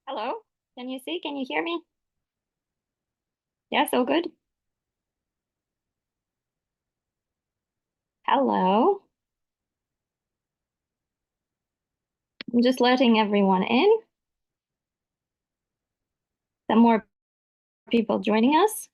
Hello, can you see? Can you hear me? Yes, all good. Hello. I'm just letting everyone in. Some more people joining us.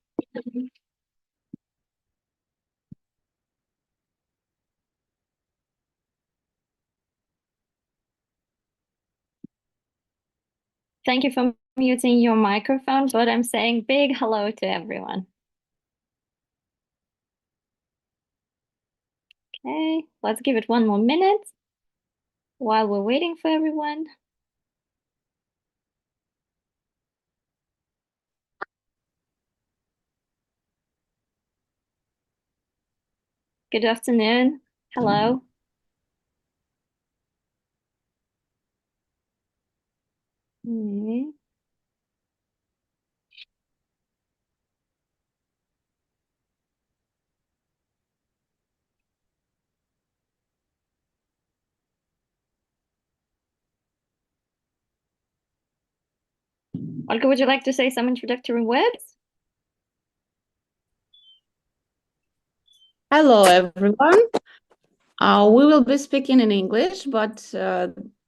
Thank you for muting your microphone, but I'm saying big hello to everyone. Okay, let's give it one more minute while we're waiting for everyone. Good afternoon. Hello. Olga, would you like to say some introductory words? Hello, everyone. We will be speaking in English, but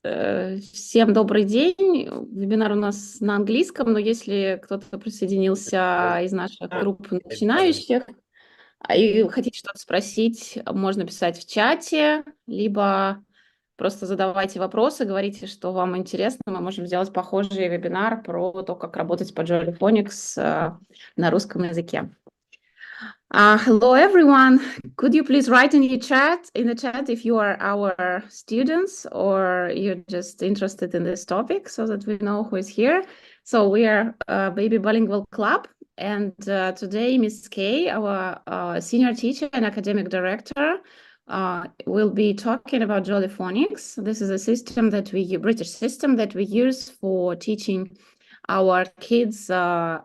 всем добрый день. Вебинар у нас на английском, но если кто-то присоединился из наших групп начинающих и хотите что-то спросить, можно писать в чате, либо просто задавайте вопросы, говорите, что вам интересно. Мы можем сделать похожий вебинар про то, как работать по Jolly Phonics на русском языке. Hello, everyone. Could you please write in the chat if you are our students or you're just interested in this topic so that we know who is here. So we are Baby Bilingual Club, and today Miss Kei, our senior teacher and academic director, will be talking about Jolly Phonics. This is a system that British system that we use for teaching our kids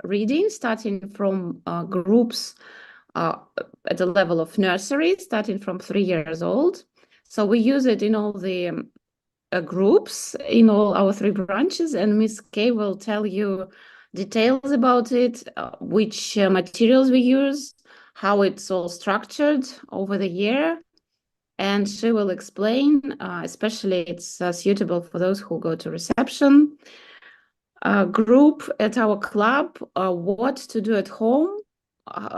reading, starting from groups at the level of nursery, starting from 3 years old. So we use it in all the groups, in all our 3 branches, and Miss Kei will tell you details about it, which materials we use, how it's all structured over the year, and she will explain, especially it's suitable for those who go to reception group at our club, what to do at home,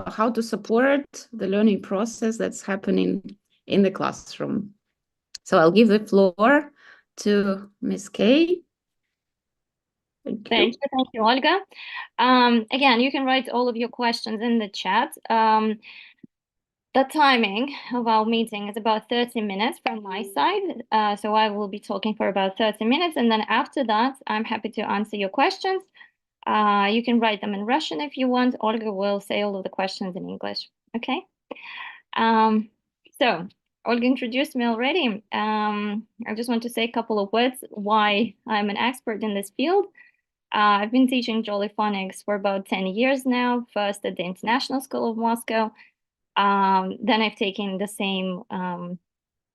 how to support the learning process that's happening in the classroom. So I'll give the floor to Miss Kei. Thank you, Olga. Again, you can write all of your questions in the chat. The timing of our meeting is about 30 minutes from my side. So I will be talking for about 30 minutes. And then after that, I'm happy to answer your questions. You can write them in Russian if you want. Olga will say all of the questions in English. Okay. So Olga introduced me already. I just want to say a couple of words why I'm an expert in this field. I've been teaching Jolly Phonics for about 10 years now, first at the International School of Moscow. Then I've taken the same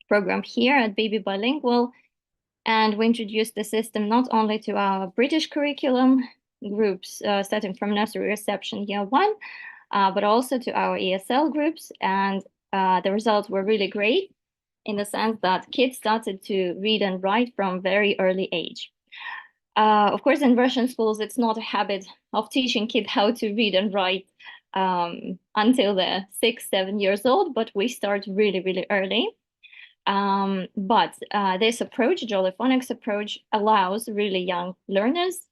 program here at Baby Bilingual, and we introduced the system not only to our British curriculum groups starting from nursery reception year 1, but also to our ESL groups, and the results were really great in the sense that kids started to read and write from very early age. Of course, in Russian schools, it's not a habit of teaching kids how to read and write until they're 6-7 years old, but we start really, really early. But this approach, Jolly Phonics approach, allows really young learners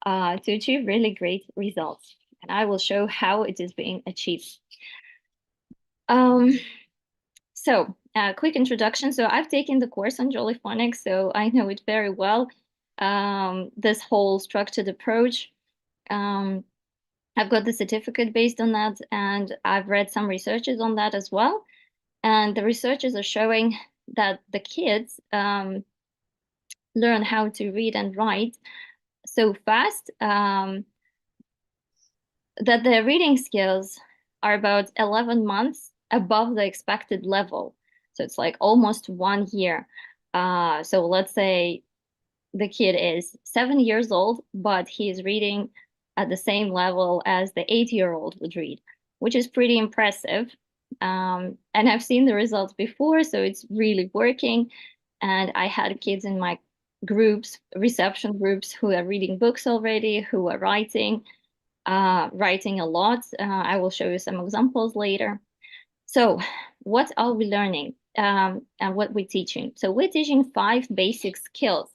to achieve really great results. And I will show how it is being achieved. So quick introduction. So I've taken the course on Jolly Phonics, so I know it very well. This whole structured approach. I've got the certificate based on that, and I've read some researches on that as well. And the researchers are showing that the kids learn how to read and write so fast that their reading skills are about 11 months above the expected level. So it's like almost 1 year. So let's say the kid is 7 years old, but he is reading at the same level as the 8-year-old would read, which is pretty impressive. And I've seen the results before, so it's really working. And I had kids in my groups, reception groups, who are reading books already, who are writing a lot. I will show you some examples later. So what are we learning and what we're teaching? So we're teaching 5 basic skills.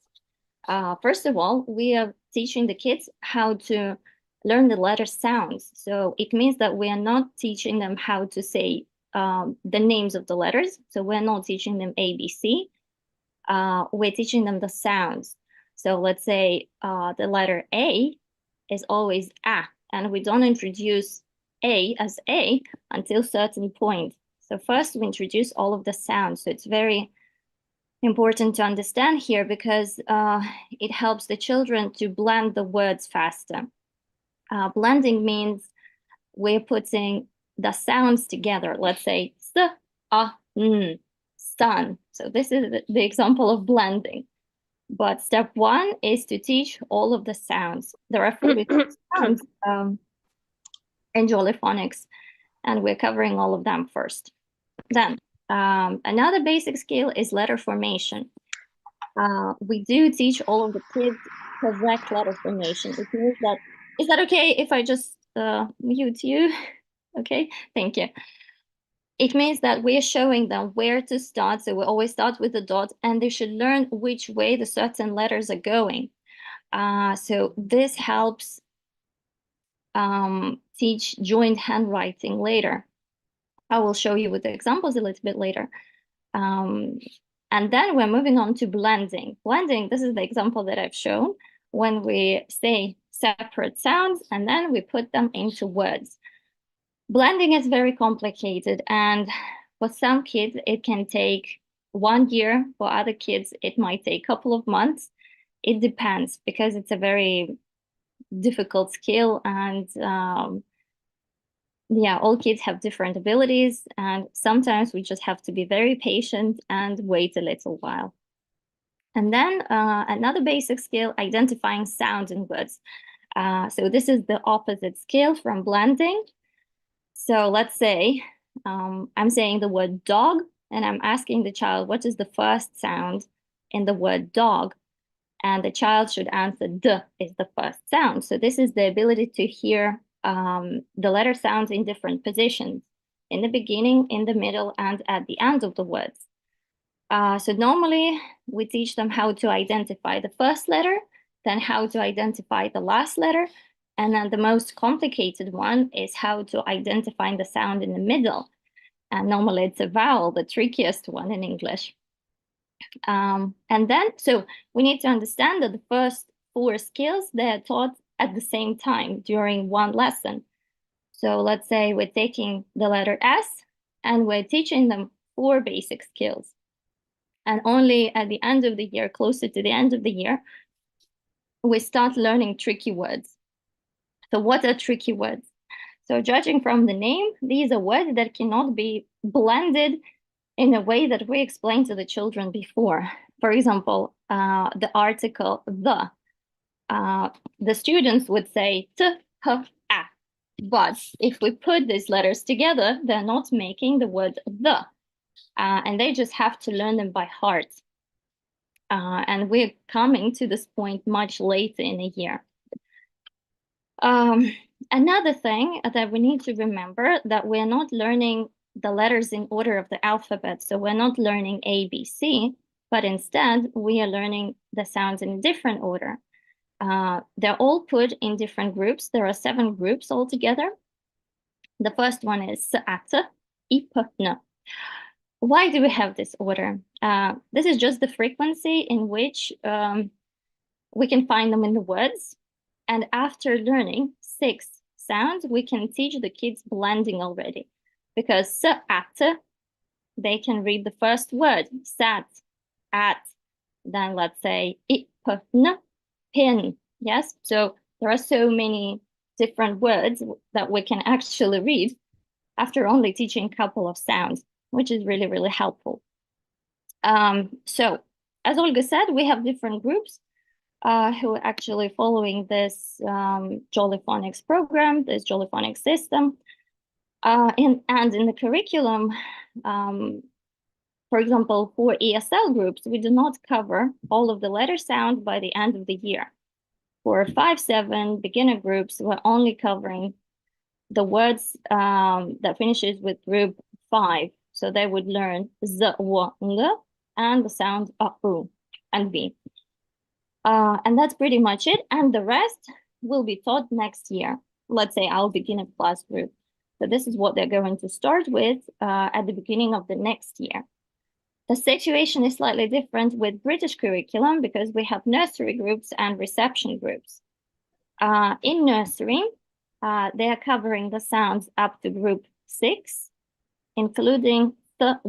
First of all, we are teaching the kids how to learn the letter sounds. So it means that we are not teaching them how to say the names of the letters. So we're not teaching them ABC. We're teaching them the sounds. So let's say the letter A is always A, and we don't introduce A as A until a certain point. So first we introduce all of the sounds. So it's very important to understand here because it helps the children to blend the words faster. Blending means we're putting the sounds together. Let's say S, A, N, sun. So this is the example of blending. But step 1 is to teach all of the sounds. There are 42 sounds in Jolly Phonics, and we're covering all of them first. Then another basic skill is letter formation. We do teach all of the kids correct letter formation. It means that, is that okay if I just mute you? Okay, thank you. It means that we're showing them where to start. So we always start with the dot, and they should learn which way the certain letters are going. So this helps teach joint handwriting later. I will show you with the examples a little bit later. And then we're moving on to blending. Blending, this is the example that I've shown, when we say separate sounds and then we put them into words. Blending is very complicated, and for some kids, it can take 1 year. For other kids, it might take a couple of months. It depends, because it's a very difficult skill, and yeah, all kids have different abilities, and sometimes we just have to be very patient and wait a little while. And then another basic skill, identifying sounds in words. So this is the opposite skill from blending. So let's say I'm saying the word dog, and I'm asking the child, what is the first sound in the word dog? And the child should answer D is the first sound. So this is the ability to hear the letter sounds in different positions, in the beginning, in the middle, and at the end of the words. So normally we teach them how to identify the first letter, then how to identify the last letter, and then the most complicated one is how to identify the sound in the middle. And normally it's a vowel, the trickiest one in English. And then, so we need to understand that the first 4 skills, they're taught at the same time during one lesson. So let's say we're taking the letter S and we're teaching them 4 basic skills. And only at the end of the year, closer to the end of the year, we start learning tricky words. So what are tricky words? So judging from the name, these are words that cannot be blended in a way that we explained to the children before. For example, the article the. The students would say t, h, a. But if we put these letters together, they're not making the word the. And they just have to learn them by heart. And we're coming to this point much later in the year. Another thing that we need to remember, that we're not learning the letters in order of the alphabet. So we're not learning A, B, C, but instead we are learning the sounds in a different order. They're all put in different groups. There are 7 groups altogether. The first one is S-A-T, I-P-N. Why do we have this order? This is just the frequency in which we can find them in the words. And after learning 6 sounds, we can teach the kids blending already. Because S-A-T, they can read the first word, sat, at. Then let's say I-P-N, pin. Yes, so there are so many different words that we can actually read after only teaching a couple of sounds, which is really, really helpful. So as Olga said, we have different groups. who are actually following this Jolly Phonics program, this Jolly Phonics system. And in the curriculum, for example, for ESL groups, we do not cover all of the letter sound by the end of the year. For 5-7 beginner groups, we're only covering the words that finishes with group 5. So they would learn z, w, ng, and the sound a, u, and b. And that's pretty much it. And the rest will be taught next year. Let's say our beginner class group. So this is what they're going to start with at the beginning of the next year. The situation is slightly different with British curriculum because we have nursery groups and reception groups. In nursery, they are covering the sounds up to group 6, including the.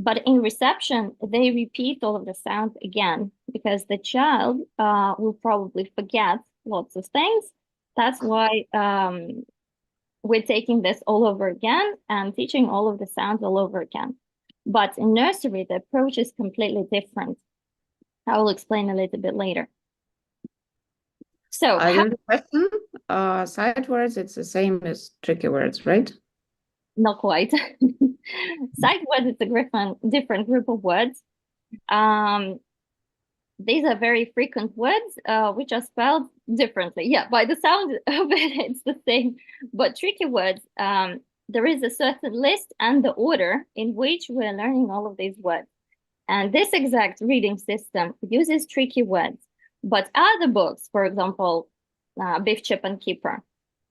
But in reception, they repeat all of the sounds again because the child will probably forget lots of things. That's why we're taking this all over again and teaching all of the sounds all over again. But in nursery, the approach is completely different. I will explain a little bit later. So I have a question. Sight words, it's the same as tricky words, right? Not quite. Sight words is a different group of words. These are very frequent words, which are spelled differently. Yeah, by the sound of it, it's the same. But tricky words, there is a certain list and the order in which we're learning all of these words. And this exact reading system uses tricky words. But other books, for example, Beef, Chip, and Keeper,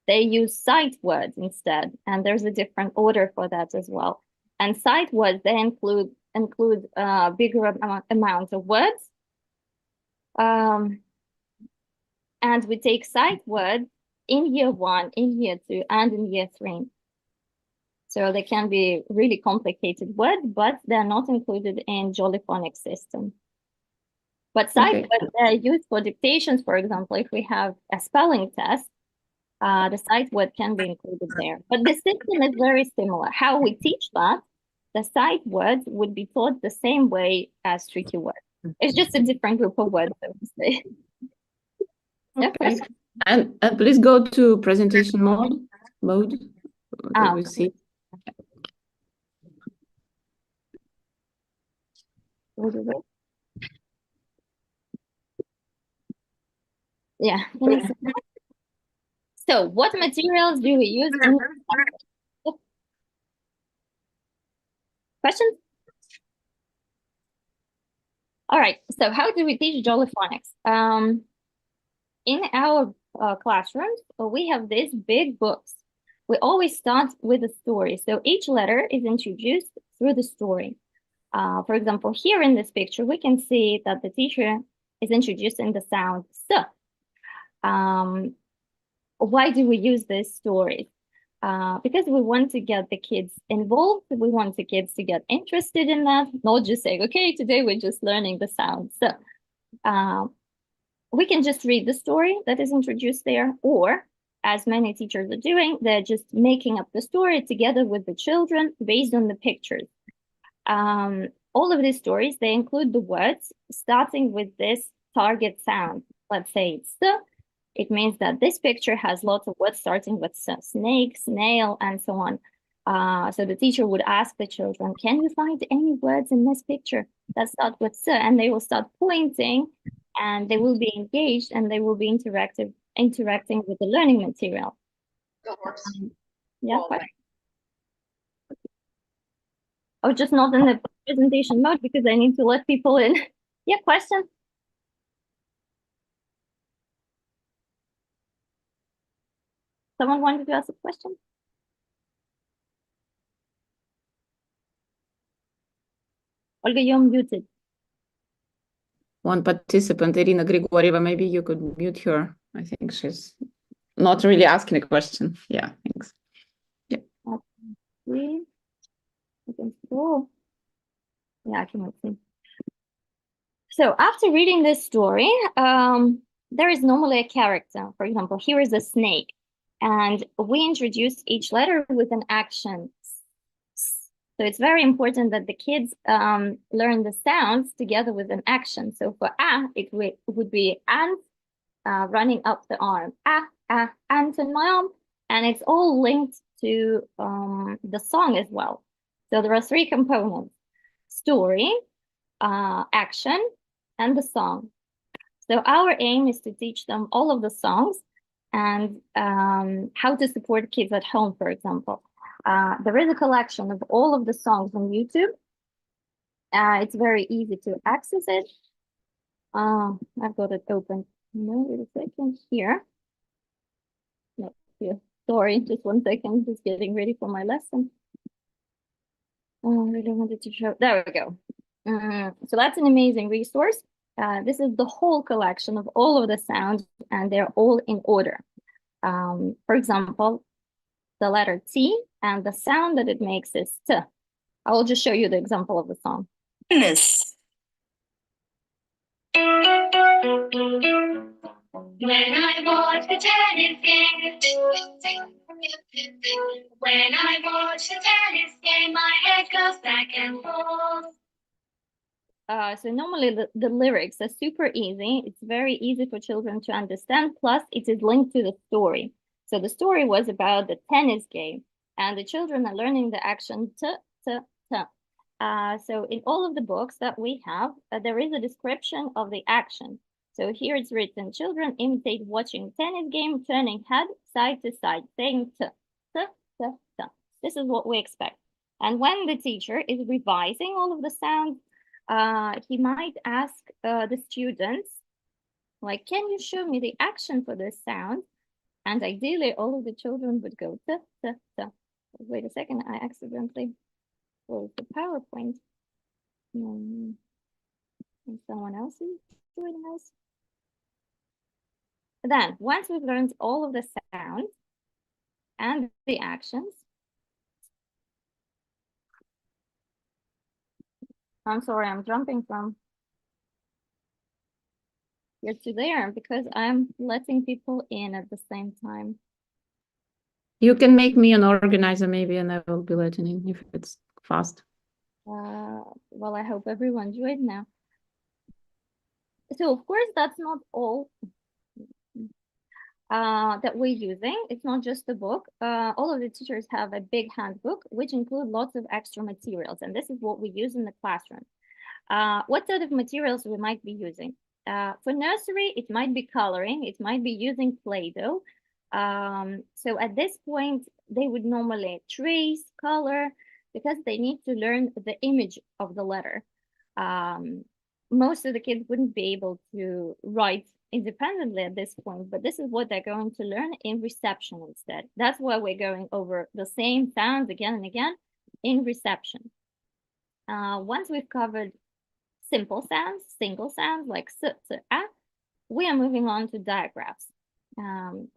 they use sight words instead. And there's a different order for that as well. And sight words, they include a bigger amount of words. And we take sight words in year 1, in year 2, and in year 3. So they can be really complicated words, but they're not included in Jolly Phonics system. But sight words are used for dictations, for example, if we have a spelling test, the sight word can be included there. But the system is very similar. How we teach that, the sight words would be taught the same way as tricky words. It's just a different group of words, so to say. Okay. And please go to presentation mode. We see. Yeah. So what materials do we use in questions? All right, so how do we teach Jolly Phonics? In our classrooms, we have these big books. We always start with a story. So each letter is introduced through the story. For example, here in this picture, we can see that the teacher is introducing the sound S. Why do we use these stories? Because we want to get the kids involved. We want the kids to get interested in that, not just say, okay, today we're just learning the sound. So we can just read the story that is introduced there, or as many teachers are doing, they're just making up the story together with the children based on the pictures. All of these stories, they include the words starting with this target sound. Let's say it's the. It means that this picture has lots of words starting with snake, snail, and so on. So the teacher would ask the children, can you find any words in this picture that start with S? And they will start pointing, and they will be engaged, and they will be interacting with the learning material. Yeah. Oh, just not in the presentation mode because I need to let people in. Yeah, question? Someone wanted to ask a question? Olga, you're muted. One participant, Irina Grigorieva, maybe you could mute her. I think she's not really asking a question. Yeah, thanks. Yeah. Okay. Oh. Yeah, I cannot see. So after reading this story, there is normally a character. For example, here is a snake. And we introduce each letter with an action. So it's very important that the kids learn the sounds together with an action. So for it would be ant running up the arm, ant in my arm, and it's all linked to the song as well. So there are three components: story, action, and the song. So our aim is to teach them all of the songs and how to support kids at home, for example. There is a collection of all of the songs on YouTube. It's very easy to access it. I've got it open. No, wait a second here. No, here. Sorry, just 1 second. Just getting ready for my lesson. Oh, I really wanted to show. There we go. So that's an amazing resource. This is the whole collection of all of the sounds, and they're all in order. For example, the letter T, and the sound that it makes is T. I will just show you the example of the song. Tennis. When I watch the tennis game, when I watch the tennis game, my head goes back and forth. So normally the lyrics are super easy. It's very easy for children to understand. Plus, it is linked to the story. So the story was about the tennis game, and the children are learning the action t, t, t. So in all of the books that we have, there is a description of the action. So here it's written: children imitate watching tennis game, turning head side to side, saying t, t, t, t. This is what we expect. And when the teacher is revising all of the sounds, he might ask the students, like, can you show me the action for this sound? And ideally, all of the children would go t, t, t. Wait a second, I accidentally closed the PowerPoint. And someone else is doing this. Then, once we've learned all of the sounds and the actions, I'm sorry, I'm jumping from here to there because I'm letting people in at the same time. You can make me an organizer maybe, and I will be letting in if it's fast. Well, I hope everyone joined now. So of course, that's not all that we're using. It's not just the book. All of the teachers have a big handbook, which include lots of extra materials. And this is what we use in the classroom. What sort of materials we might be using? For nursery, it might be coloring. It might be using Play-Doh. So at this point, they would normally trace, color, because they need to learn the image of the letter. Most of the kids wouldn't be able to write independently at this point, but this is what they're going to learn in reception instead. That's why we're going over the same sounds again and again in reception. Once we've covered simple sounds, single sounds like s, t, a, we are moving on to digraphs.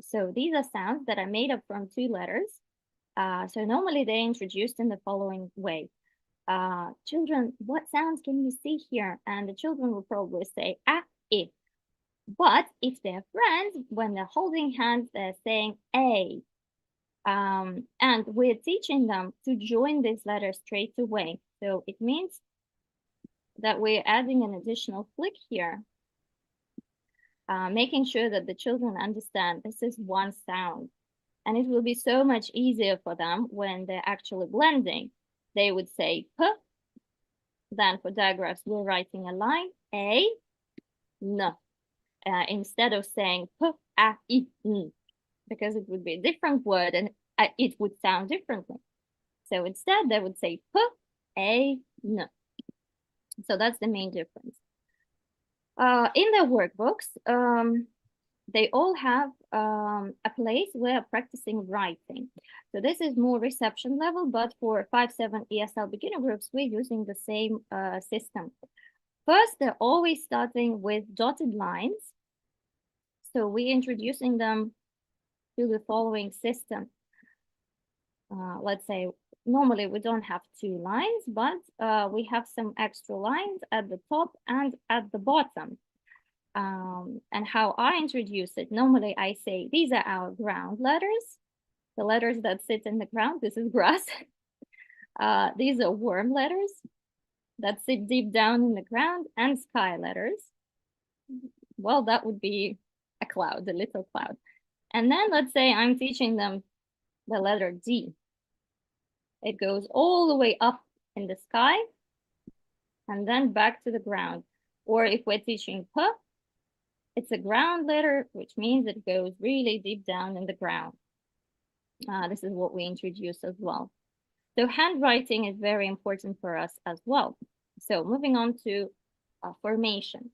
So these are sounds that are made up from two letters. So normally they're introduced in the following way. Children, what sounds can you see here? And the children will probably say a, I. But if they're friends, when they're holding hands, they're saying a. And we're teaching them to join these letters straight away. So it means that we're adding an additional flick here, making sure that the children understand this is one sound. And it will be so much easier for them when they're actually blending. They would say p. Then for digraphs, we're writing a line, a, n. Instead of saying p, a, I, n, because it would be a different word and it would sound differently. So instead, they would say p, a, n. So that's the main difference. In their workbooks, they all have a place where practicing writing. So this is more reception level, but for 5-7 ESL beginner groups, we're using the same system. First, they're always starting with dotted lines. So we're introducing them to the following system. Let's say, normally we don't have 2 lines, but we have some extra lines at the top and at the bottom. And how I introduce it, normally I say, these are our ground letters, the letters that sit in the ground. This is grass. These are worm letters that sit deep down in the ground, and sky letters. Well, that would be a cloud, a little cloud. And then let's say I'm teaching them the letter D. It goes all the way up in the sky and then back to the ground. Or if we're teaching P, it's a ground letter, which means it goes really deep down in the ground. This is what we introduce as well. So handwriting is very important for us as well. So moving on to formation.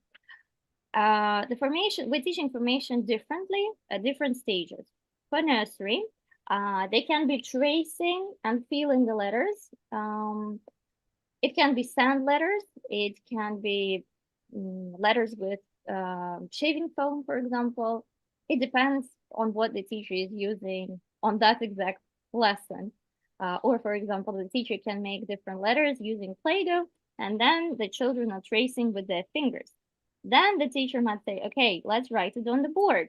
The formation, we're teaching formation differently at different stages. For nursery, they can be tracing and feeling the letters. It can be sand letters. It can be letters with shaving foam, for example. It depends on what the teacher is using on that exact lesson. Or for example, the teacher can make different letters using Play-Doh, and then the children are tracing with their fingers. Then the teacher might say, okay, let's write it on the board.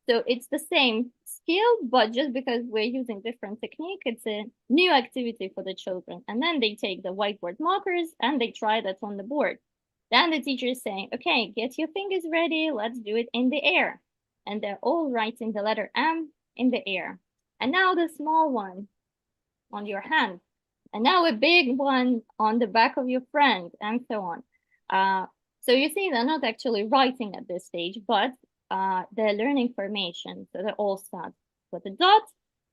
So it's the same skill, but just because we're using different technique, it's a new activity for the children. And then they take the whiteboard markers and they try that on the board. Then the teacher is saying, okay, get your fingers ready, let's do it in the air. And they're all writing the letter M in the air. And now the small one on your hand. And now a big one on the back of your friend, and so on. So you see, they're not actually writing at this stage, but they're learning formation. So they all start with a dot,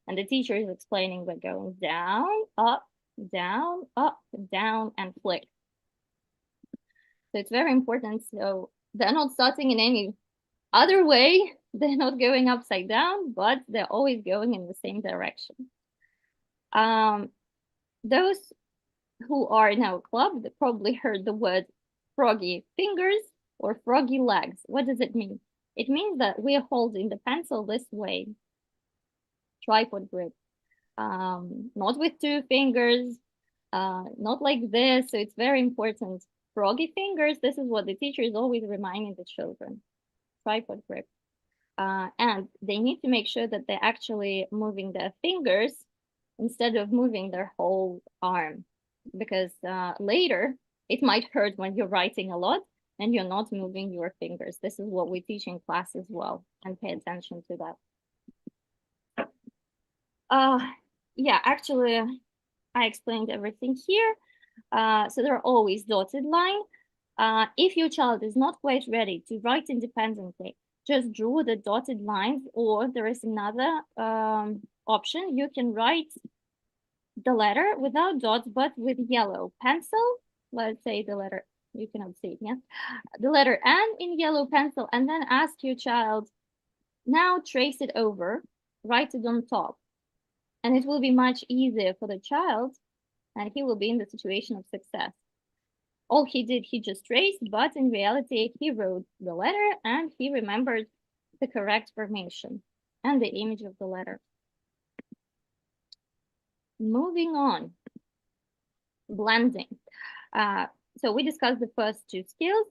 and the teacher is explaining we're going down, up, down, and flick. So it's very important. So they're not starting in any other way. They're not going upside down, but they're always going in the same direction. Those who are in our club, they probably heard the word froggy fingers or froggy legs. What does it mean? It means that we are holding the pencil this way, tripod grip, not with two fingers, not like this. So it's very important. Froggy fingers, this is what the teacher is always reminding the children, tripod grip. And they need to make sure that they're actually moving their fingers instead of moving their whole arm, because later it might hurt when you're writing a lot and you're not moving your fingers. This is what we teach in class as well, and pay attention to that. Yeah, actually, I explained everything here. So there are always dotted line. If your child is not quite ready to write independently, just draw the dotted lines, or there is another option. You can write the letter without dots, but with yellow pencil. Let's say the letter, you cannot see it, yeah? The letter N in yellow pencil, and then ask your child, now trace it over, write it on top. And it will be much easier for the child, and he will be in the situation of success. All he did, he just traced, but in reality, he wrote the letter and he remembered the correct formation and the image of the letter. Moving on, blending. So we discussed the first two skills,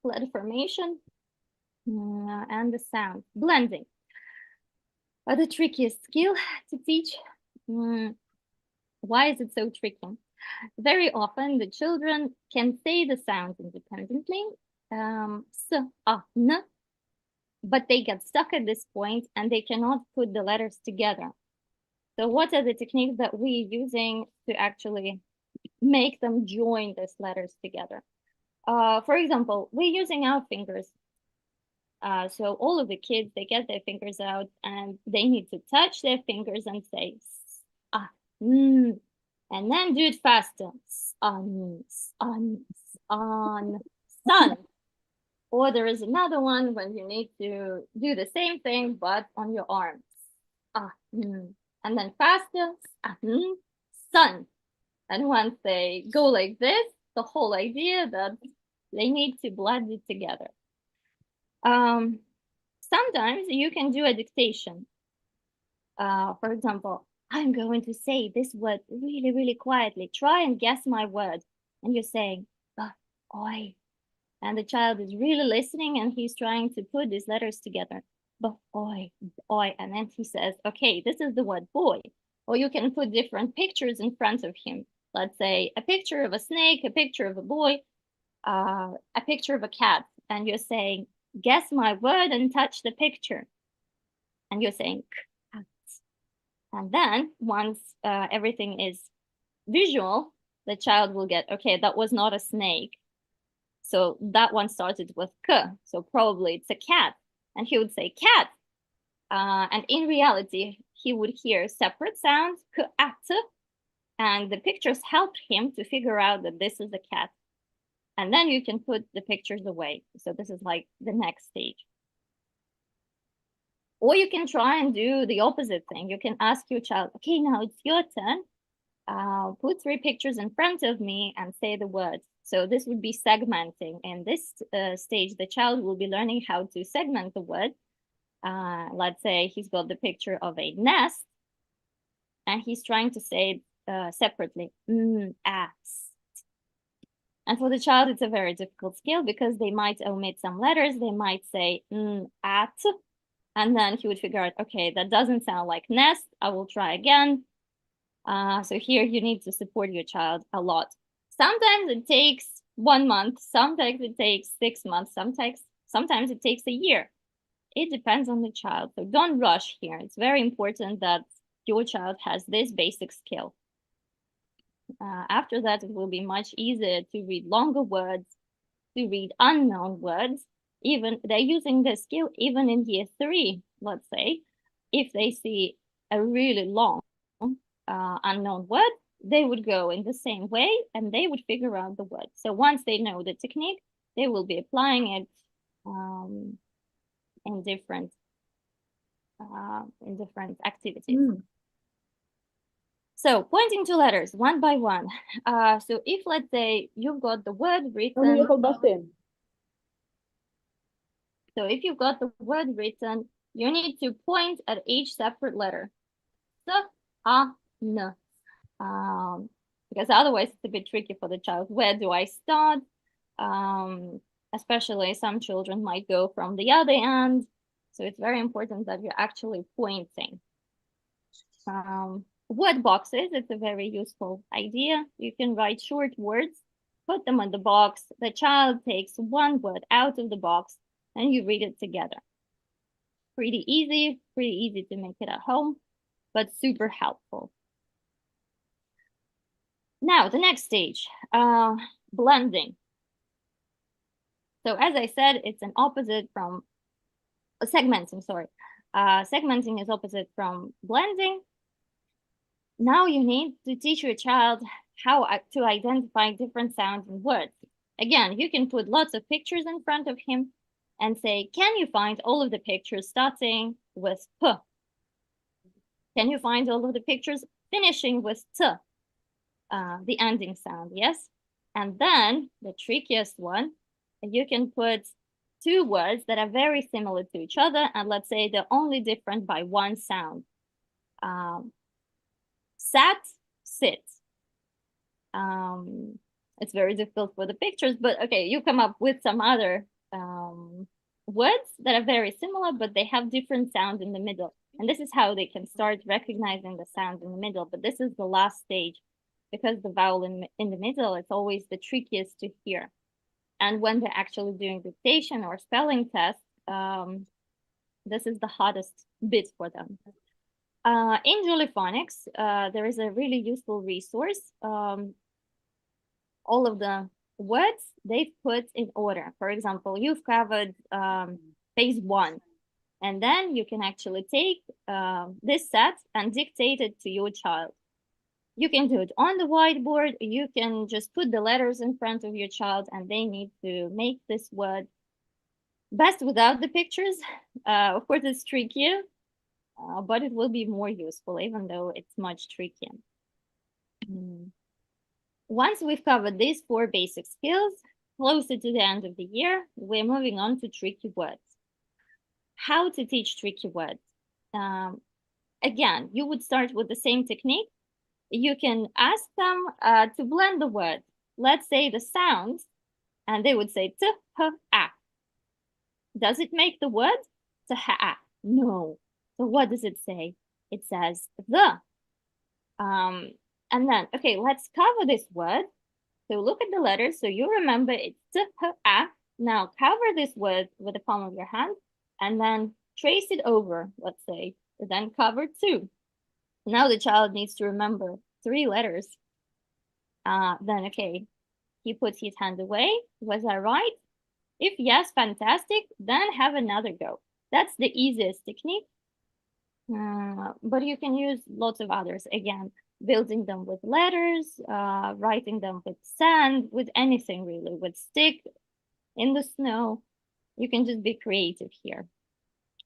letter formation and the sound. Blending. The trickiest skill to teach. Why is it so tricky? Very often the children can say the sounds independently, s, a, n, but they get stuck at this point and they cannot put the letters together. So what are the techniques that we're using to actually make them join these letters together? For example, we're using our fingers. So all of the kids, they get their fingers out and they need to touch their fingers and say, ah, and then do it faster. Sun. Or there is another one when you need to do the same thing, but on your arms. And then faster, sun. And once they go like this, the whole idea that they need to blend it together. Sometimes you can do a dictation. For example, I'm going to say this word really, really quietly. Try and guess my word. And you're saying, oi. And the child is really listening and he's trying to put these letters together. Oi. And then he says, okay, this is the word boy. Or you can put different pictures in front of him. Let's say a picture of a snake, a picture of a boy, a picture of a cat. And you're saying, guess my word and touch the picture. And you're saying, cat. And then once everything is visual, the child will get, okay, that was not a snake. So that one started with k. So probably it's a cat. And he would say cat. And in reality, he would hear separate sounds, k, a, t, and the pictures helped him to figure out that this is a cat. And then you can put the pictures away. So this is like the next stage. Or you can try and do the opposite thing. You can ask your child, okay, now it's your turn. Put 3 pictures in front of me and say the words. So this would be segmenting. In this stage, the child will be learning how to segment the word. Let's say he's got the picture of a nest and he's trying to say it separately. Nest. And for the child, it's a very difficult skill because they might omit some letters. They might say at, and then he would figure out, okay, that doesn't sound like nest. I will try again. So here you need to support your child a lot. Sometimes it takes 1 month. Sometimes it takes 6 months. Sometimes it takes a year. It depends on the child. So don't rush here. It's very important that your child has this basic skill. After that, it will be much easier to read longer words, to read unknown words. Even they're using this skill even in year 3, let's say. If they see a really long unknown word, they would go in the same way and they would figure out the word. So once they know the technique, they will be applying it in different activities. So pointing to letters one by one. So if let's say you've got the word written. So if you've got the word written, you need to point at each separate letter. S, A, N. Because otherwise it's a bit tricky for the child. Where do I start? Especially some children might go from the other end. So it's very important that you're actually pointing. Word boxes, it's a very useful idea. You can write short words, put them in the box. The child takes one word out of the box and you read it together. Pretty easy to make it at home, but super helpful. Now, the next stage, blending. So as I said, it's an opposite from segmenting, sorry. Segmenting is opposite from blending. Now you need to teach your child how to identify different sounds in words. Again, you can put lots of pictures in front of him and say, can you find all of the pictures starting with P? Can you find all of the pictures finishing with T? The ending sound, yes? And then the trickiest one, you can put 2 words that are very similar to each other, and let's say they're only different by 1 sound. Sat, sit. It's very difficult for the pictures, but okay, you come up with some other words that are very similar, but they have different sounds in the middle. And this is how they can start recognizing the sound in the middle. But this is the last stage because the vowel in the middle is always the trickiest to hear. And when they're actually doing dictation or spelling tests, this is the hardest bit for them. In Jolly Phonics, there is a really useful resource. All of the words they've put in order. For example, you've covered phase 1, and then you can actually take this set and dictate it to your child. You can do it on the whiteboard. You can just put the letters in front of your child and they need to make this word. Best without the pictures. Of course, it's trickier, but it will be more useful, even though it's much trickier. Once we've covered these 4 basic skills, closer to the end of the year, we're moving on to tricky words. How to teach tricky words? Again, you would start with the same technique. You can ask them to blend the word. Let's say the sounds, and they would say t, h, a. Does it make the word t, h, a? No. So what does it say? It says the. And then, okay, let's cover this word. So look at the letters. So you remember it's t, h, a. Now cover this word with the palm of your hand and then trace it over, let's say, then cover 2. Now the child needs to remember 3 letters. Then, okay, he puts his hand away. Was I right? If yes, fantastic. Then have another go. That's the easiest technique. But you can use lots of others. Again, building them with letters, writing them with sand, with anything really, with stick, in the snow. You can just be creative here.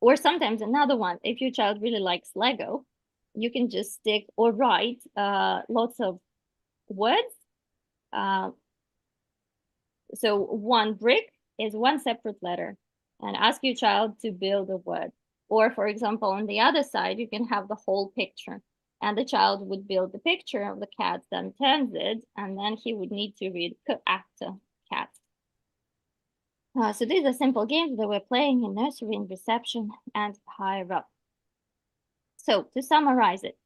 Or sometimes another one, if your child really likes Lego, you can just stick or write lots of words. So one brick is one separate letter, and ask your child to build a word. Or for example, on the other side, you can have the whole picture, and the child would build the picture of the cat, then turns it, and then he would need to read k after cat. So these are simple games that we're playing in nursery, in reception, and higher up. So to summarize it,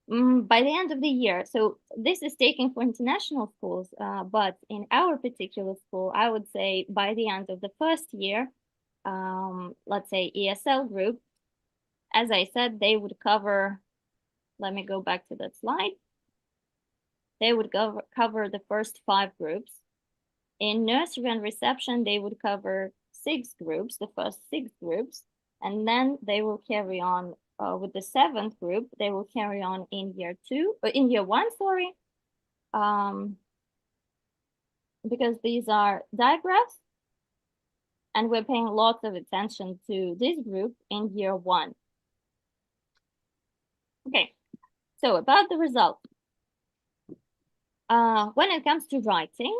by the end of the year, so this is taken for international schools, but in our particular school, I would say by the end of the first year, let's say ESL group, as I said, they would cover, let me go back to that slide. They would cover the first 5 groups. In nursery and reception, they would cover 6 groups, the first 6 groups, and then they will carry on with the 7th group. They will carry on in year 1, sorry, because these are digraphs, and we're paying lots of attention to this group in year 1. Okay, so about the result. When it comes to writing,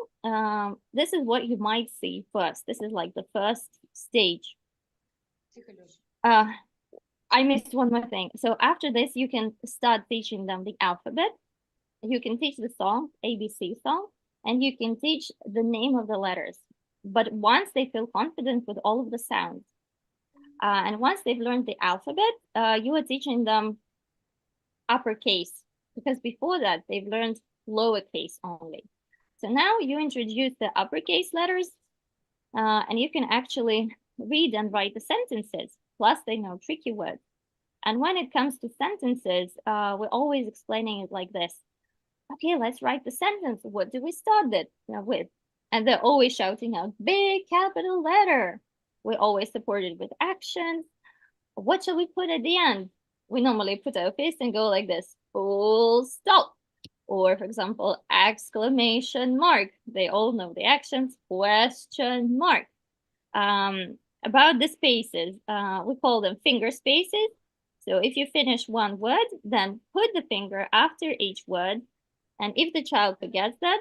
this is what you might see first. This is like the first stage. I missed one more thing. So after this, you can start teaching them the alphabet. You can teach the song, ABC song, and you can teach the name of the letters. But once they feel confident with all of the sounds, and once they've learned the alphabet, you are teaching them uppercase, because before that, they've learned lowercase only. So now you introduce the uppercase letters, and you can actually read and write the sentences, plus they know tricky words. And when it comes to sentences, we're always explaining it like this. Okay, let's write the sentence. What do we start it with? And they're always shouting out, big capital letter. We're always supported with actions. What shall we put at the end? We normally put our fist and go like this, full stop. Or for example, exclamation mark. They all know the actions, question mark. About the spaces, we call them finger spaces. So if you finish one word, then put the finger after each word. And if the child forgets that,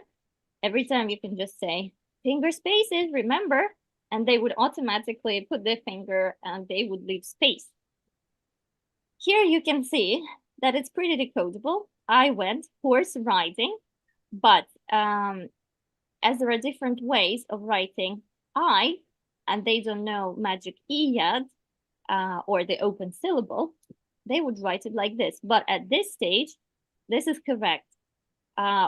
every time you can just say, finger spaces, remember, and they would automatically put their finger and they would leave space. Here you can see that it's pretty decodable. I went horse riding, but as there are different ways of writing I, and they don't know magic E yet, or the open syllable, they would write it like this. But at this stage, this is correct.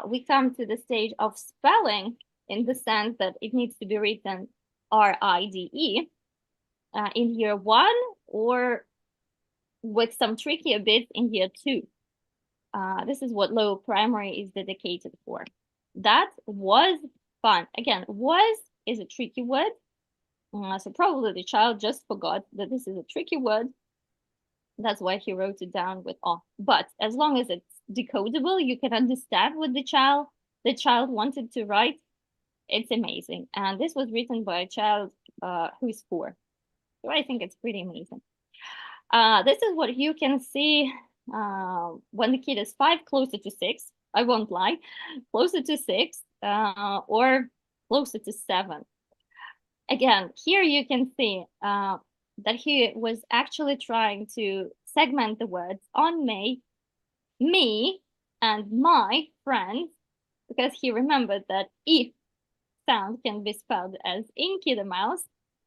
We come to the stage of spelling in the sense that it needs to be written R-I-D-E in year 1, or with some trickier bits in year 2. This is what low primary is dedicated for. That was fun. Again, was is a tricky word. So probably the child just forgot that this is a tricky word. That's why he wrote it down with O. But as long as it's decodable, you can understand what the child wanted to write. It's amazing. And this was written by a child who is 4. So I think it's pretty amazing. This is what you can see when the kid is 5, closer to 6. I won't lie, closer to 6 or closer to 7. Again, here you can see that he was actually trying to segment the words on me, and my friends, because he remembered that E sound can be spelled as Inky the mouse,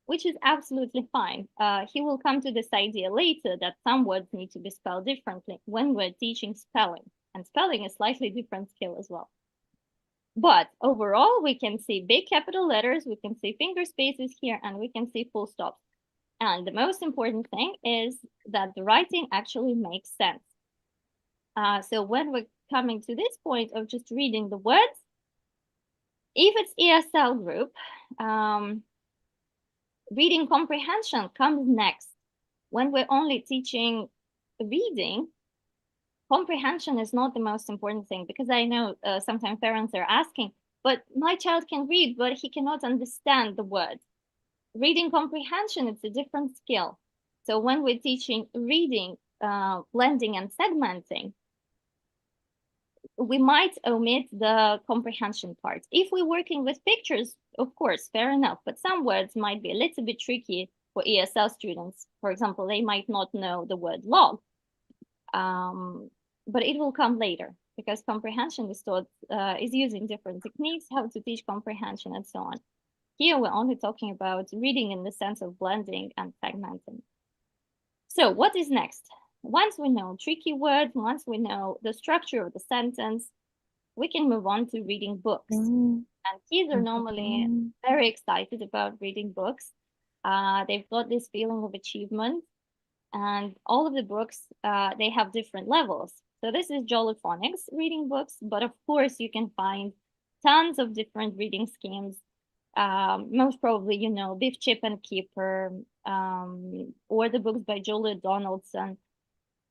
which is absolutely fine. He will come to this idea later that some words need to be spelled differently when we're teaching spelling. And spelling is slightly different skill as well. But overall, we can see big capital letters, we can see finger spaces here, and we can see full stops. And the most important thing is that the writing actually makes sense. So when we're coming to this point of just reading the words, if it's ESL group, reading comprehension comes next. When we're only teaching reading, comprehension is not the most important thing, because I know sometimes parents are asking, but my child can read, but he cannot understand the words. Reading comprehension, it's a different skill. So when we're teaching reading, blending and segmenting, we might omit the comprehension part. If we're working with pictures, of course, fair enough, but some words might be a little bit tricky for ESL students. For example, they might not know the word log, but it will come later, because comprehension is taught, is using different techniques, how to teach comprehension and so on. Here, we're only talking about reading in the sense of blending and segmenting. So what is next? Once we know tricky words, once we know the structure of the sentence, we can move on to reading books. And kids are normally very excited about reading books. They've got this feeling of achievement, and all of the books, they have different levels. So this is Jolly Phonics reading books, but of course you can find tons of different reading schemes. Most probably, you know, Beef, Chip and Keeper, or the books by Julia Donaldson.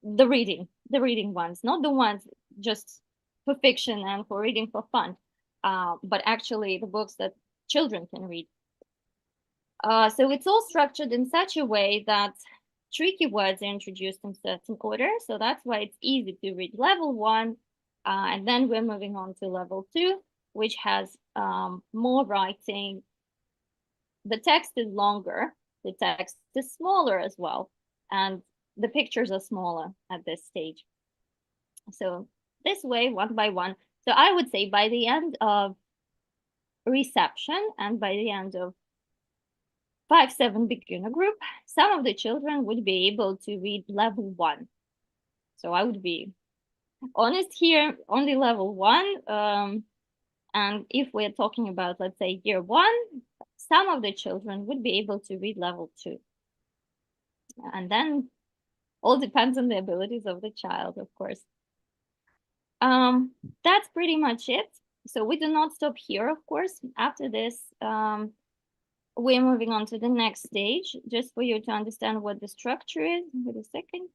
The reading ones, not the ones just for fiction and for reading for fun, but actually the books that children can read. So it's all structured in such a way that tricky words are introduced in certain order. So that's why it's easy to read level 1, and then we're moving on to level 2, which has more writing. The text is longer, the text is smaller as well, and the pictures are smaller at this stage. So this way, one by one. So I would say by the end of reception and by the end of 5-7 beginner group, some of the children would be able to read level 1. So I would be honest here, only level 1. And if we're talking about, let's say, year 1, some of the children would be able to read level 2. And then all depends on the abilities of the child, of course. That's pretty much it. So we do not stop here, of course. After this, we're moving on to the next stage, just for you to understand what the structure is. Wait a second.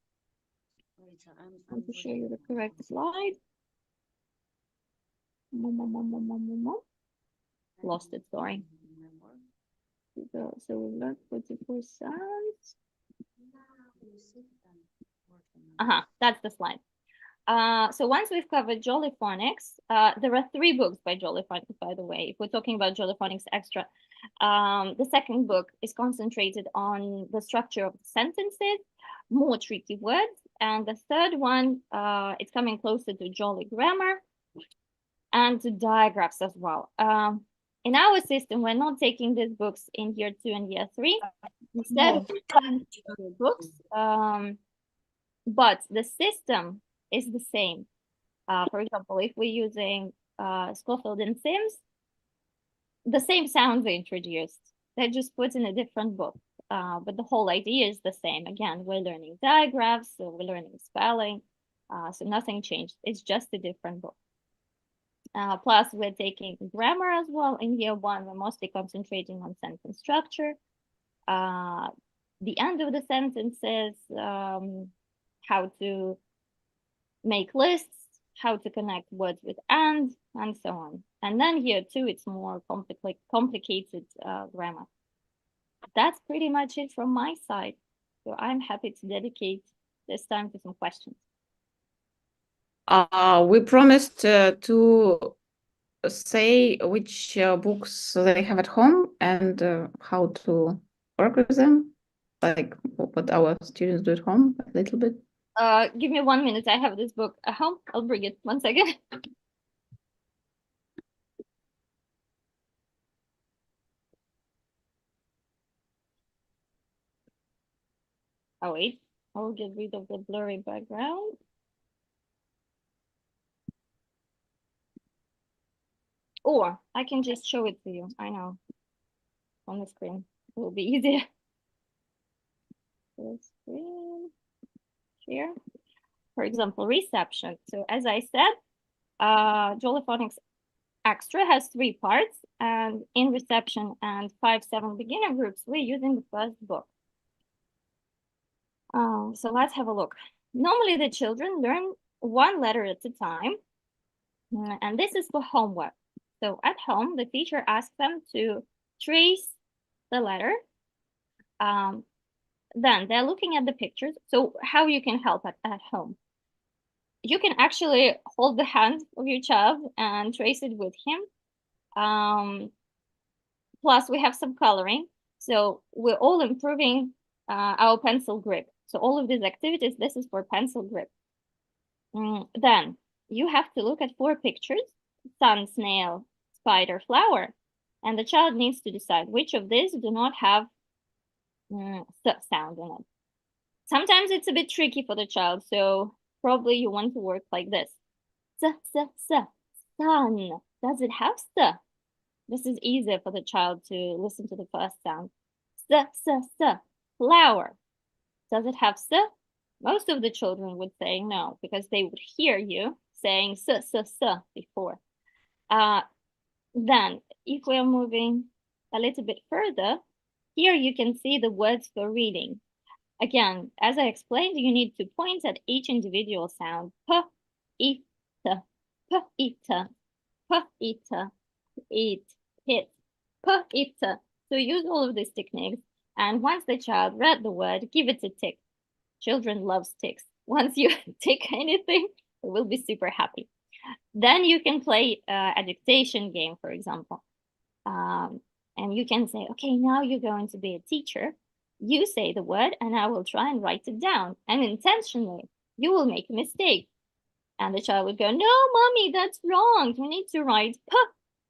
I want to show you the correct slide. Lost it, sorry. So we learned 40%. That's the slide. So once we've covered Jolly Phonics, there are 3 books by Jolly Phonics, by the way, if we're talking about Jolly Phonics Extra. The second book is concentrated on the structure of the sentences, more tricky words. And the third one, it's coming closer to Jolly Grammar and to diagraphs as well. In our system, we're not taking these books in year 2 and year 3. Instead of books, but the system is the same. For example, if we're using Schofield and Sims, the same sounds are introduced. They're just put in a different book, but the whole idea is the same. Again, we're learning diagraphs, so we're learning spelling, so nothing changed. It's just a different book. Plus, we're taking grammar as well in year 1. We're mostly concentrating on sentence structure, the end of the sentences, how to make lists, how to connect words with and so on. And then here too, it's more complicated grammar. That's pretty much it from my side. So I'm happy to dedicate this time to some questions. We promised to say which books they have at home and how to work with them, like what our students do at home a little bit. Give me 1 minute. I have this book at home. I'll bring it. 1 second. Oh, wait, I'll get rid of the blurry background. Or I can just show it to you. I know. On the screen. It will be easier. The screen. Share. For example, reception. So as I said, Jolly Phonics Extra has 3 parts, and in reception and 5-7 beginner groups, we're using the first book. So let's have a look. Normally, the children learn 1 letter at a time, and this is for homework. So at home, the teacher asks them to trace the letter. Then they're looking at the pictures. So how you can help at home? You can actually hold the hand of your child and trace it with him. Plus, we have some coloring. So we're all improving our pencil grip. So all of these activities, this is for pencil grip. Then you have to look at 4 pictures: sun, snail, spider, flower. And the child needs to decide which of these do not have sound in it. Sometimes it's a bit tricky for the child, so probably you want to work like this. Sun. Does it have s? This is easier for the child to listen to the first sound. Flower. Does it have s? Most of the children would say no, because they would hear you saying s before. Then, if we're moving a little bit further, here you can see the words for reading. Again, as I explained, you need to point at each individual sound. P, it, p, it, eat, hit, p, it. So use all of these techniques. And once the child read the word, give it a tick. Children love ticks. Once you tick anything, they will be super happy. Then you can play a dictation game, for example. And you can say, okay, now you're going to be a teacher. You say the word and I will try and write it down. And intentionally, you will make a mistake. And the child would go, no, mommy, that's wrong. You need to write P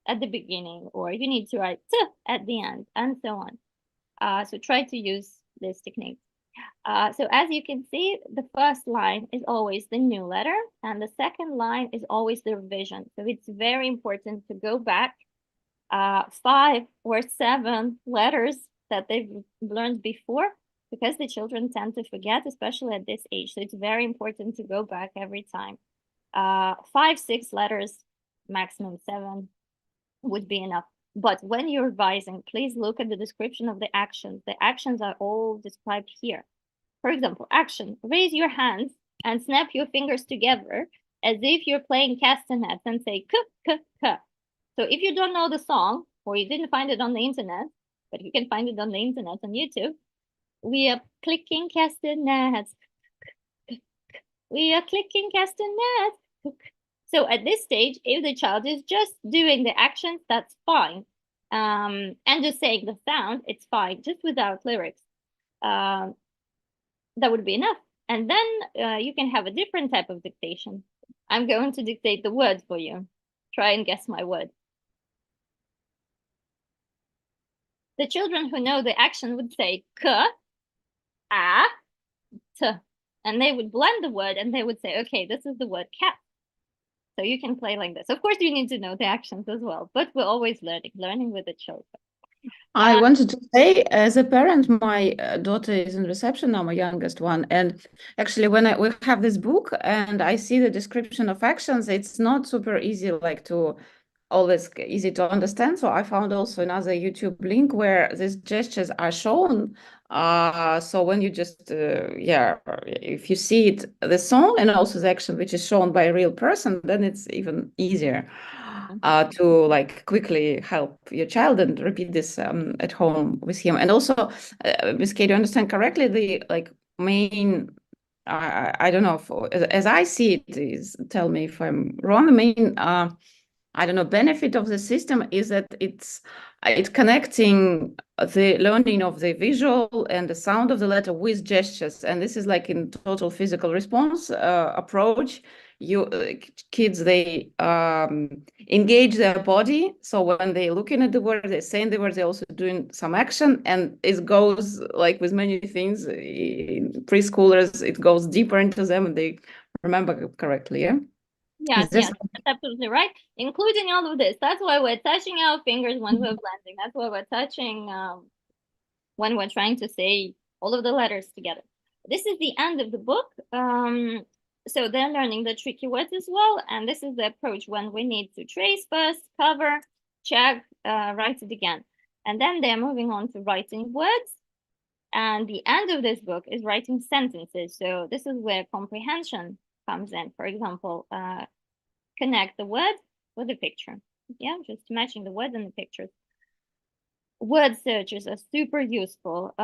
at the beginning, or you need to write T at the end, and so on. So try to use this technique. So as you can see, the first line is always the new letter, and the second line is always the revision. So it's very important to go back 5 or 7 letters that they've learned before, because the children tend to forget, especially at this age. So it's very important to go back every time. 5, 6 letters, maximum 7 would be enough. But when you're revising, please look at the description of the actions. The actions are all described here. For example, action: raise your hands and snap your fingers together as if you're playing castanets and say k, k, k. So if you don't know the song, or you didn't find it on the internet, but you can find it on the internet on YouTube, we are clicking castanets. We are clicking castanets. So at this stage, if the child is just doing the actions, that's fine. And just saying the sound, it's fine, just without lyrics. That would be enough. And then you can have a different type of dictation. I'm going to dictate the word for you. Try and guess my word. The children who know the action would say k, a, t. And they would blend the word and they would say, okay, this is the word cat. So you can play like this. Of course, you need to know the actions as well, but we're always learning with the children. I wanted to say, as a parent, my daughter is in reception now, my youngest one. And actually, when we have this book and I see the description of actions, it's not super easy, like to always easy to understand. So I found also another YouTube link where these gestures are shown. So when you just, if you see it, the song and also the action, which is shown by a real person, then it's even easier to like quickly help your child and repeat this at home with him. And also, Miss Kei, do you understand correctly? The like main, I don't know, as I see it, is, tell me if I'm wrong, the main I don't know, benefit of the system is that it's connecting the learning of the visual and the sound of the letter with gestures. And this is like in total physical response approach, kids, they engage their body. So when they're looking at the word, they're saying the word, they're also doing some action, and it goes like with many things. In preschoolers, it goes deeper into them, and they remember correctly. Yeah. Yes, yes, that's absolutely right. Including all of this. That's why we're touching our fingers when we're blending. That's why we're touching when we're trying to say all of the letters together. This is the end of the book. So they're learning the tricky words as well. And this is the approach when we need to trace first, cover, check, write it again. And then they're moving on to writing words. And the end of this book is writing sentences. So this is where comprehension comes in. For example, connect the word with the picture. Yeah, just matching the word and the pictures. Word searches are super useful.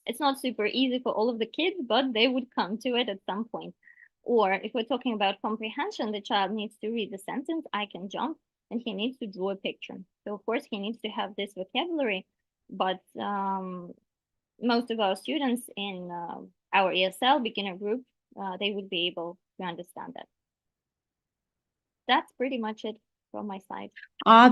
It's not super easy for all of the kids, but they would come to it at some point. Or if we're talking about comprehension, the child needs to read the sentence, I can jump, and he needs to draw a picture. So of course he needs to have this vocabulary, but most of our students in our ESL beginner group, they would be able to understand that. That's pretty much it from my side.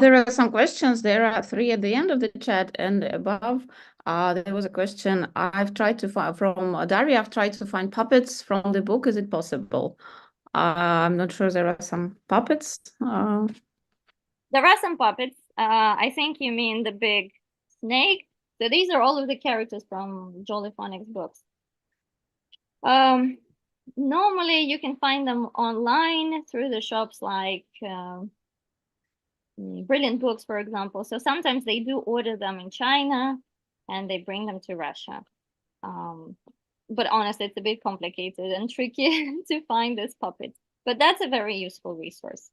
There are some questions. There are 3 at the end of the chat and above. There was a question. I've tried to find from Daria. I've tried to find puppets from the book. Is it possible? I'm not sure. There are some puppets. There are some puppets. I think you mean the big snake. So these are all of the characters from Jolly Phonics books. Normally you can find them online through the shops like Brilliant Books, for example. So sometimes they do order them in China and they bring them to Russia. But honestly, it's a bit complicated and tricky to find this puppet. But that's a very useful resource.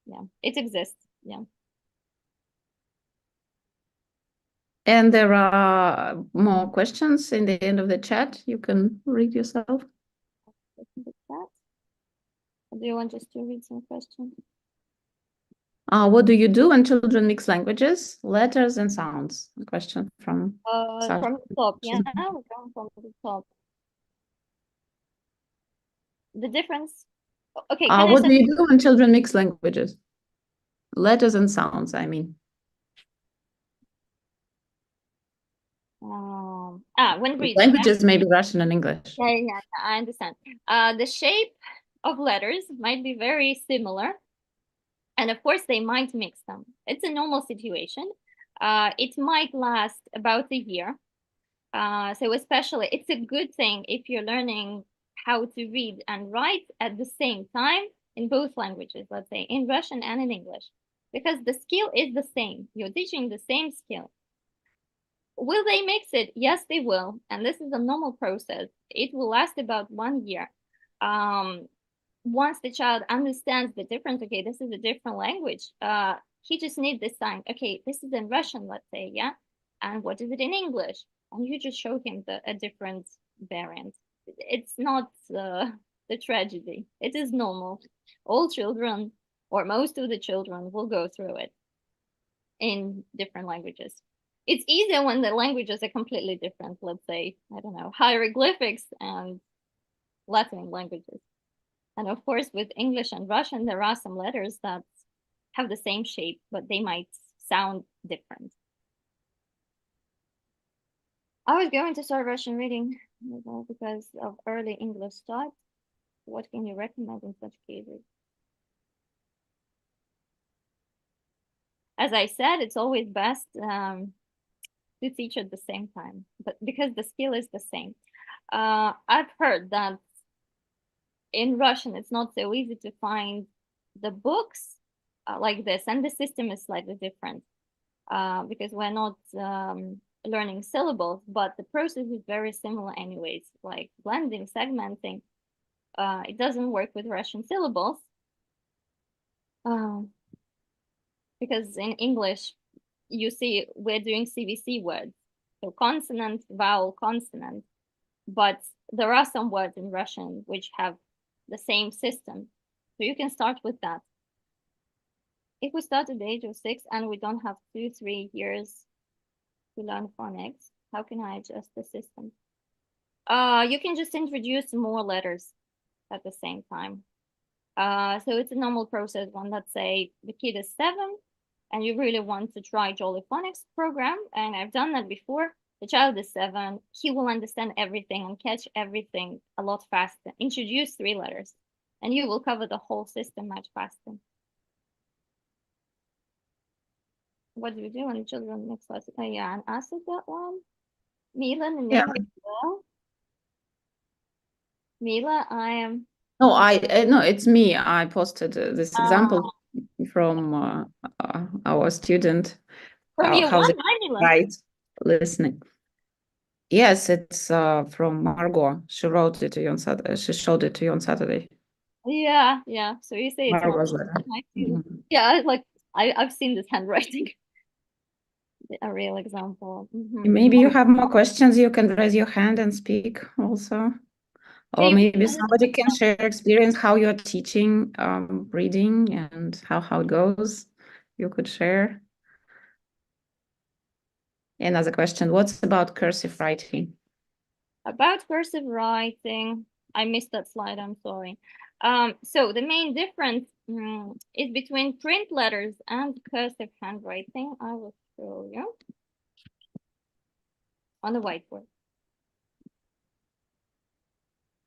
Yeah, it exists. Yeah. And there are more questions in the end of the chat. You can read yourself. Do you want us to read some questions? What do you do when children mix languages, letters, and sounds? A question from the top. Yeah, we're going from the top. The difference. Okay. What do you do when children mix languages, letters, and sounds? I mean. When reading languages, maybe Russian and English. Yeah, I understand. The shape of letters might be very similar, and of course they might mix them. It's a normal situation. It might last about a year. So especially, it's a good thing if you're learning how to read and write at the same time in both languages, let's say in Russian and in English, because the skill is the same. You're teaching the same skill. Will they mix it? Yes, they will. And this is a normal process. It will last about 1 year. Once the child understands the difference, okay, this is a different language. He just needs this sign. Okay, this is in Russian, let's say, yeah? And what is it in English? And you just show him a different variant. It's not the tragedy. It is normal. All children, or most of the children, will go through it in different languages. It's easier when the languages are completely different. Let's say, I don't know, hieroglyphics and Latin languages. And of course, with English and Russian, there are some letters that have the same shape, but they might sound different. I was going to start Russian reading because of early English start. What can you recommend in such cases? As I said, it's always best to teach at the same time, but because the skill is the same. I've heard that in Russian, it's not so easy to find the books like this, and the system is slightly different because we're not learning syllables, but the process is very similar anyways, like blending, segmenting. It doesn't work with Russian syllables because in English, you see, we're doing CVC words, so consonant, vowel, consonant, but there are some words in Russian which have the same system. So you can start with that. If we start at the age of 6 and we don't have 2-3 years to learn phonics, how can I adjust the system? You can just introduce more letters. at the same time. So it's a normal process when, let's say, the kid is 7 and you really want to try Jolly Phonics program, and I've done that before. The child is 7, he will understand everything and catch everything a lot faster. Introduce 3 letters and you will cover the whole system much faster. What do you do when the children next lesson? Oh, yeah, and answer that one. Mila and Yeah. Nina as well. Mila, I am. No, no, it's me. I posted this example from our student. From you, How's one, it hi, Mila. right? Listening. Yes, it's from Margot. She wrote it to you on Saturday. She showed it to you on Saturday. Yeah, yeah. So you say it's Margot's not letter. my student. Yeah, like I've seen this handwriting. A real example. Maybe you have more questions. You can raise your hand and speak also. Or maybe somebody can share experience how you're teaching reading and how it goes. You could share. Another question, what's about cursive writing? About cursive writing, I missed that slide, I'm sorry. So the main difference is between print letters and cursive handwriting. I will show you on the whiteboard.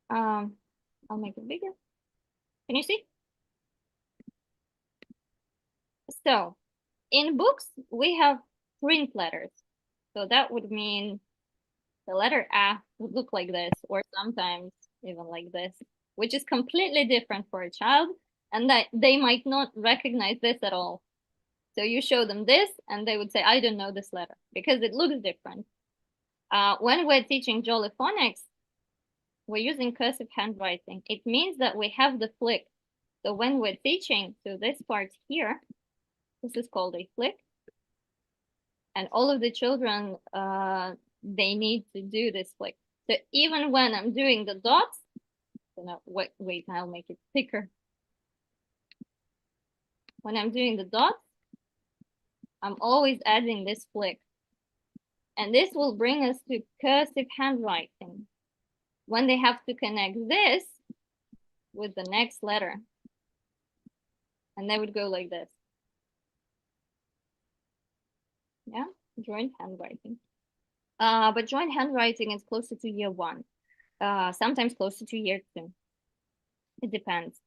I'll make it bigger. Can you see? So in books, we have print letters. So that would mean the letter A would look like this, or sometimes even like this, which is completely different for a child, and that they might not recognize this at all. So you show them this, and they would say, I don't know this letter, because it looks different. When we're teaching Jolly Phonics, we're using cursive handwriting. It means that we have the flick. So when we're teaching, so this part here, this is called a flick. And all of the children, they need to do this flick. So even when I'm doing the dots, so now, wait, I'll make it thicker. When I'm doing the dots, I'm always adding this flick. And this will bring us to cursive handwriting. When they have to connect this with the next letter. And they would go like this. Yeah, joint handwriting. But joint handwriting is closer to year 1. Sometimes closer to year 2. It depends.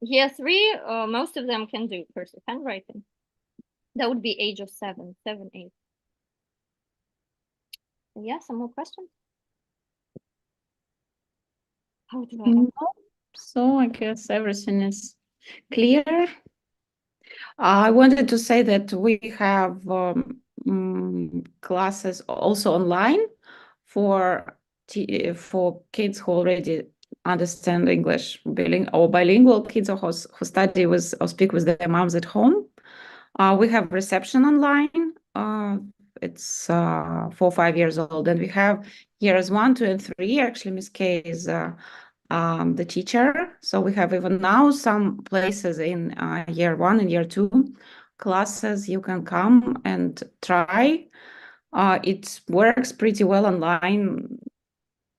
Year 3, most of them can do cursive handwriting. That would be age of 7, 8. Yeah, some more questions? How do I end? So I guess everything is clear. I wanted to say that we have classes also online for kids who already understand English, bilingual kids or who study with or speak with their moms at home. We have reception online. It's 4 or 5 years old, and we have years 1, 2, and 3. Actually, Miss Kei is the teacher. So we have even now some places in year 1 and year 2 classes you can come and try. It works pretty well online.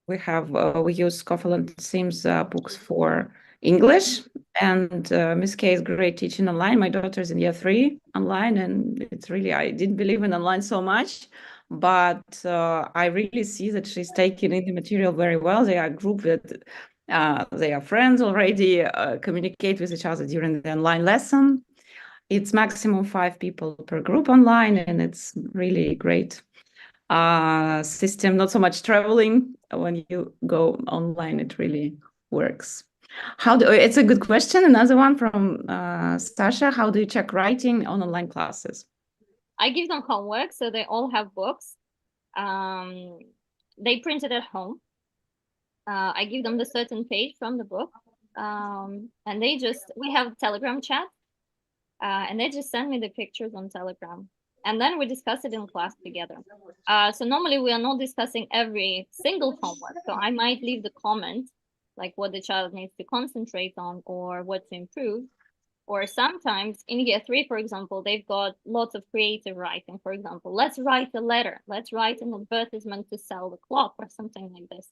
We have we use Scofield and Sims books for English, and Miss Kay is great teaching online. My daughter's in year 3 online, and it's really, I didn't believe in online so much, but I really see that she's taking in the material very well. They are a group that they are friends already, communicate with each other during the online lesson. It's maximum 5 people per group online, and it's really great system. Not so much traveling when you go online. It really works. It's a good question. Another one from Sasha. How do you check writing on online classes? I give them homework, so they all have books. They print it at home. I give them the certain page from the book, and we have a Telegram chat, and they just send me the pictures on Telegram, and then we discuss it in class together. So normally we are not discussing every single homework, so I might leave the comment, like what the child needs to concentrate on or what to improve. Or sometimes in year 3, for example, they've got lots of creative writing. For example, let's write a letter. Let's write an advertisement to sell the clock or something like this.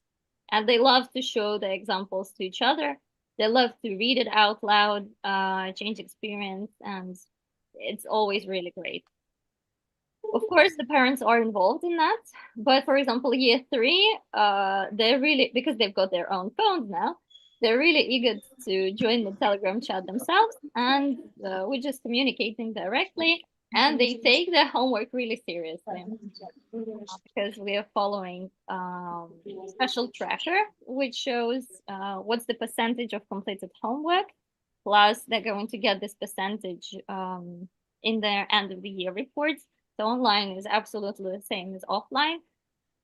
And they love to show the examples to each other. They love to read it out loud, change experience, and it's always really great. Of course, the parents are involved in that, but for example, year 3, they're really, because they've got their own phones now, they're really eager to join the Telegram chat themselves, and we're just communicating directly, and they take their homework really seriously because we are following special tracker, which shows what's the percentage of completed homework, plus they're going to get this percentage in their end of the year reports. So online is absolutely the same as offline.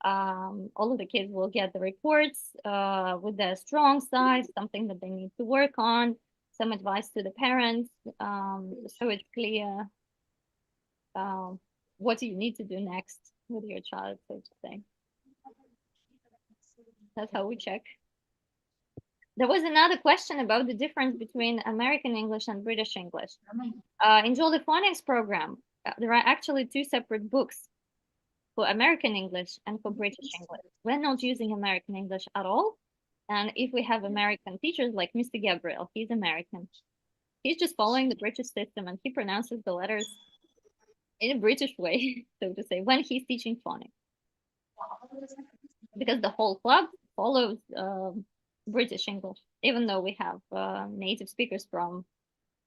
All of the kids will get the reports with their strong side, something that they need to work on, some advice to the parents, so it's clear what you need to do next with your child, so to say. That's how we check. There was another question about the difference between American English and British English. In Jolly Phonics program, there are actually 2 separate books for American English and for British English. We're not using American English at all. And if we have American teachers like Mr. Gabriel, he's American. He's just following the British system and he pronounces the letters in a British way, so to say, when he's teaching phonics. Because the whole club follows British English, even though we have native speakers from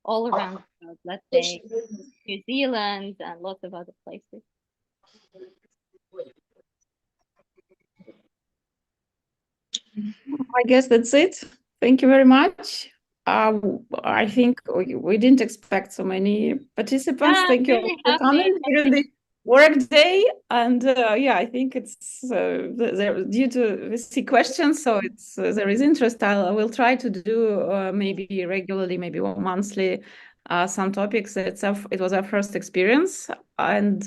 all around, let's say, New Zealand and lots of other places. I guess that's it. Thank you very much. I think we didn't expect so many participants. Yeah, Thank you really for happy. coming during the work day. And yeah, I think it's due to we see questions, so it's there is interest. I will try to do maybe regularly, maybe monthly, some topics. It was our first experience. And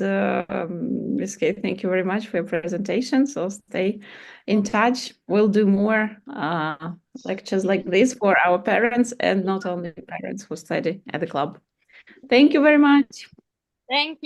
Ms. Kei, thank you very much for your presentation. So stay in touch. We'll do more lectures like this for our parents and not only parents who study at the club. Thank you very much. Thank you.